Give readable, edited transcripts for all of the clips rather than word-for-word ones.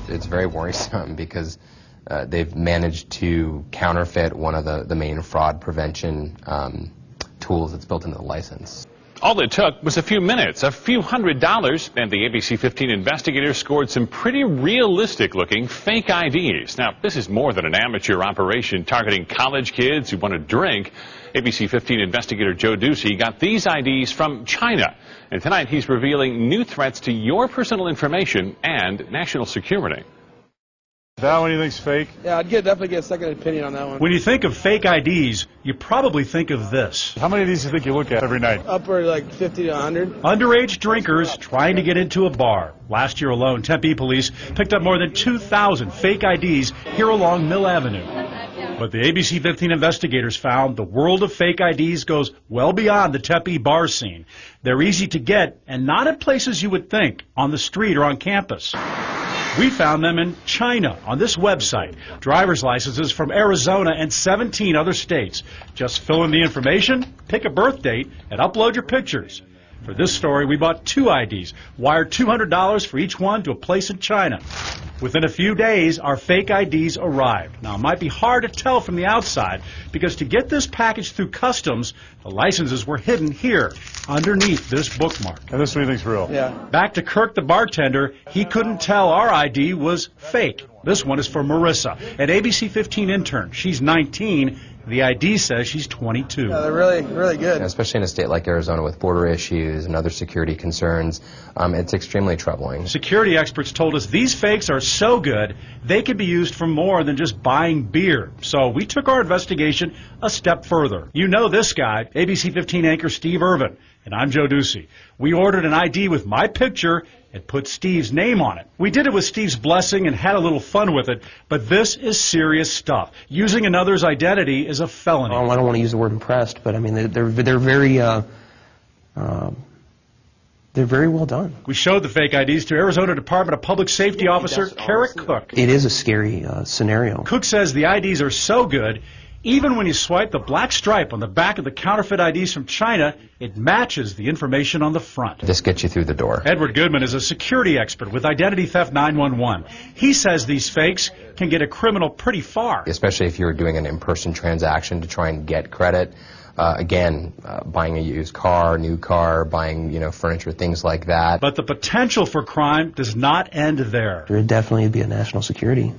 It's very worrisome because they've managed to counterfeit one of the main fraud prevention tools that's built into the license. All it took was a few minutes, a few $100s, and the ABC 15 investigators scored some pretty realistic-looking fake IDs. Now, this is more than an amateur operation targeting college kids who want to drink. ABC 15 investigator Joe Ducey got these IDs from China. And tonight he's revealing new threats to your personal information and national security. That one you think's fake? Yeah, I'd definitely get a second opinion on that one. When you think of fake IDs, you probably think of this. How many of these do you think you look at every night? Upward like 50 to 100. Underage drinkers trying to get into a bar. Last year alone, Tempe police picked up more than 2,000 fake IDs here along Mill Avenue. But the ABC 15 investigators found the world of fake IDs goes well beyond the Tempe bar scene. They're easy to get and not in places you would think, on the street or on campus. We found them in China on this website. Driver's licenses from Arizona and 17 other states. Just fill in the information, pick a birth date, and upload your pictures. For this story, we bought 2 IDs, wired $200 for each one to a place in China. Within a few days, our fake IDs arrived. Now, it might be hard to tell from the outside because to get this package through customs, the licenses were hidden here, underneath this bookmark. And this one you think's real? Yeah. Back to Kirk, the bartender, he couldn't tell our ID was fake. This one is for Marissa, an ABC 15 intern. She's 19. The ID says she's 22. Yeah, they're really, really good. Especially in a state like Arizona with border issues and other security concerns, it's extremely troubling. Security experts told us these fakes are so good, they could be used for more than just buying beer. So we took our investigation a step further. You know this guy, ABC 15 anchor Steve Irvin, and I'm Joe Ducey. We ordered an ID with my picture and put Steve's name on it. We did it with Steve's blessing and had a little fun with it, but this is serious stuff. Using another's identity is a felony. I don't want to use the word impressed, but I mean they're very well done. We showed the fake IDs to Arizona Department of Public Safety Officer Carrick Cook. It is a scary scenario. Cook says the IDs are so good, even when you swipe the black stripe on the back of the counterfeit IDs from China, it matches the information on the front. This gets you through the door. Edward Goodman is a security expert with Identity Theft 911. He says these fakes can get a criminal pretty far. Especially if you're doing an in-person transaction to try and get credit. Buying a used car, new car, buying, furniture, things like that. But the potential for crime does not end there. There would definitely be a national security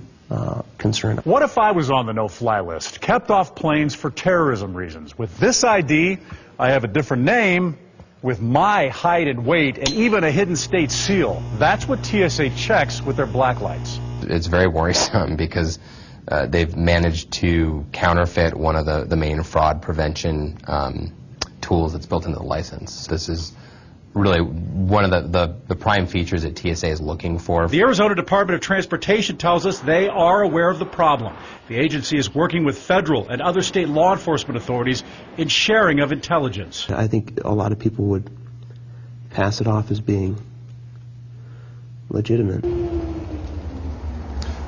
concern. What if I was on the no-fly list, kept off planes for terrorism reasons? With this ID, I have a different name with my height and weight and even a hidden state seal. That's what TSA checks with their black lights. It's very worrisome because they've managed to counterfeit one of the main fraud prevention tools that's built into the license. This is really one of the prime features that TSA is looking for. The Arizona Department of Transportation tells us they are aware of the problem. The agency is working with federal and other state law enforcement authorities in sharing of intelligence. I think a lot of people would pass it off as being legitimate.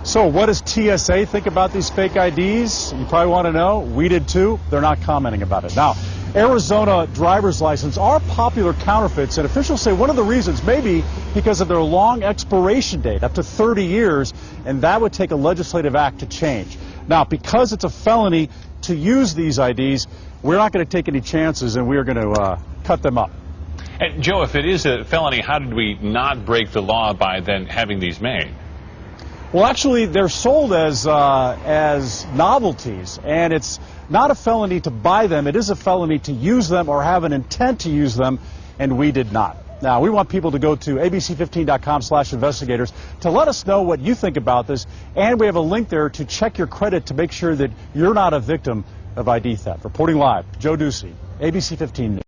So what does TSA think about these fake IDs? You probably want to know. We did too. They're not commenting about it. Now, Arizona driver's license are popular counterfeits, and officials say one of the reasons may be because of their long expiration date, up to 30 years, and that would take a legislative act to change. Now, because it's a felony to use these IDs, we're not going to take any chances, and we are going to cut them up. And Joe, if it is a felony, how did we not break the law by then having these made? Well, actually, they're sold as novelties, and it's not a felony to buy them. It is a felony to use them or have an intent to use them, and we did not. Now, we want people to go to abc15.com/investigators to let us know what you think about this, and we have a link there to check your credit to make sure that you're not a victim of ID theft. Reporting live, Joe Ducey, ABC 15 News.